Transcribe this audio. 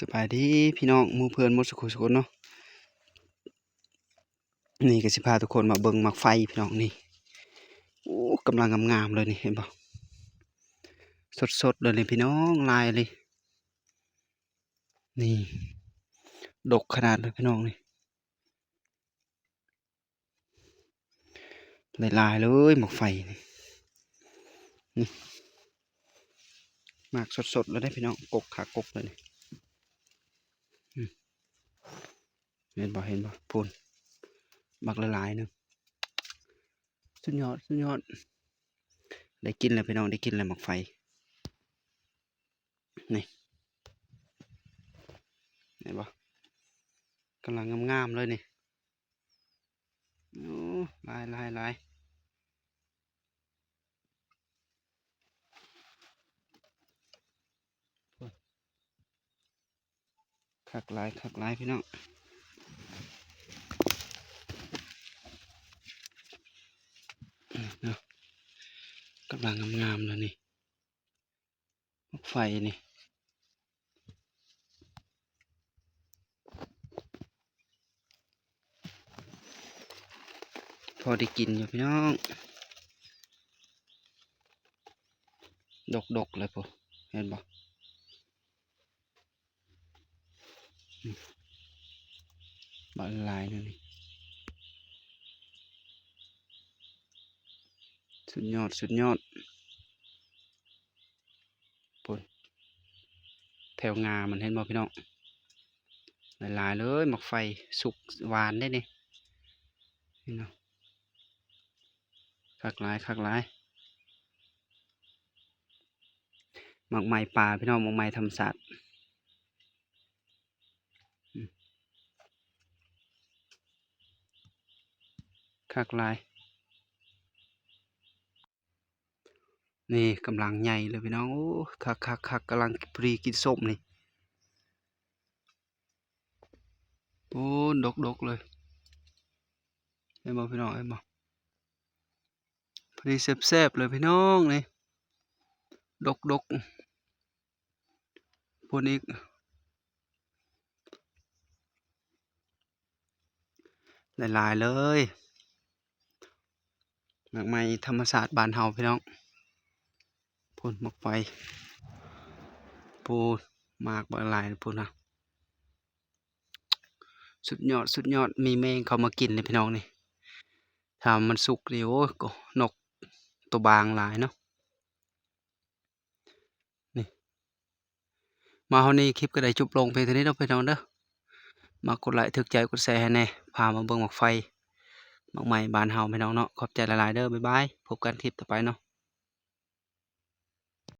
สบายดีพี่น้องหมู่เพื่อนหมดสุขสุขคนเนาะนี่ก็สิพาทุกคนมาเบิ่งหมากไฟพี่น้องนี่โอ้กำลังงามๆเลยนี่เห็นบ่สดๆเลยนี่พี่น้องลายเลยนี่ดกขนาดเลยพี่น้องนี่ลายๆเลยหมากไฟนี่หมากสดๆเลยได้พี่น้องกกขากกเลยนี่อืมเห็นบ่พูนหมากหลายๆนึงสุดยอดได้กินแล้วพี่น้องได้กินแล้วหมากไฟนี่เห็นบ่กำลังงามๆเลยนี่โอ้ลายคักหลายพี่น้องเนาะกำลังงามๆเลยนี่หมากไฟนี่พอได้กินอยู่พี่น้องดกเลยพอเห็นบ่บานลายนั่นนี่สุดยอดปนแถวงามันเห็นบ่พี่น้องหลายเลยหมักไฟสุกหวานได้นี่พี่น้องคักหลายหมักไม้ป่าพี่น้องหมักไม้ธรรมศาสตร์คักหลายนี่กำลังใหญ่เลยพี่น้องโอ้คักกำลังพอดีกินส้มนี่โอ้ดกเลยเห็นบ่พี่น้องเห็นบ่พอดีแซ่บเลยพี่น้องนี่ดกพวกนี้หลายเลยหมักไม้ธรรมศาสตร์บ้านเฮาพี่น้องพ่นหมักไฟปูมากหลายพูนนะสุดยอดมีแมงเขามากินเลยพี่น้องนี่ถ้ามันสุกนี่โอ้ยก็นกตัวบางหลายเนาะนี่มาเฮานี้คลิปก็ได้จบลงเพียงเท่านี้เนาะพี่น้องเด้อมากดไลค์ถึกใจกดแชร์ให้แน่พามาเบิ่งหมากไฟหมากไม้บ้านเฮาพี่น้องเนาะขอบใจหลายๆเด้อบ๊ายบายพบกันคลิปต่อไปเนาะ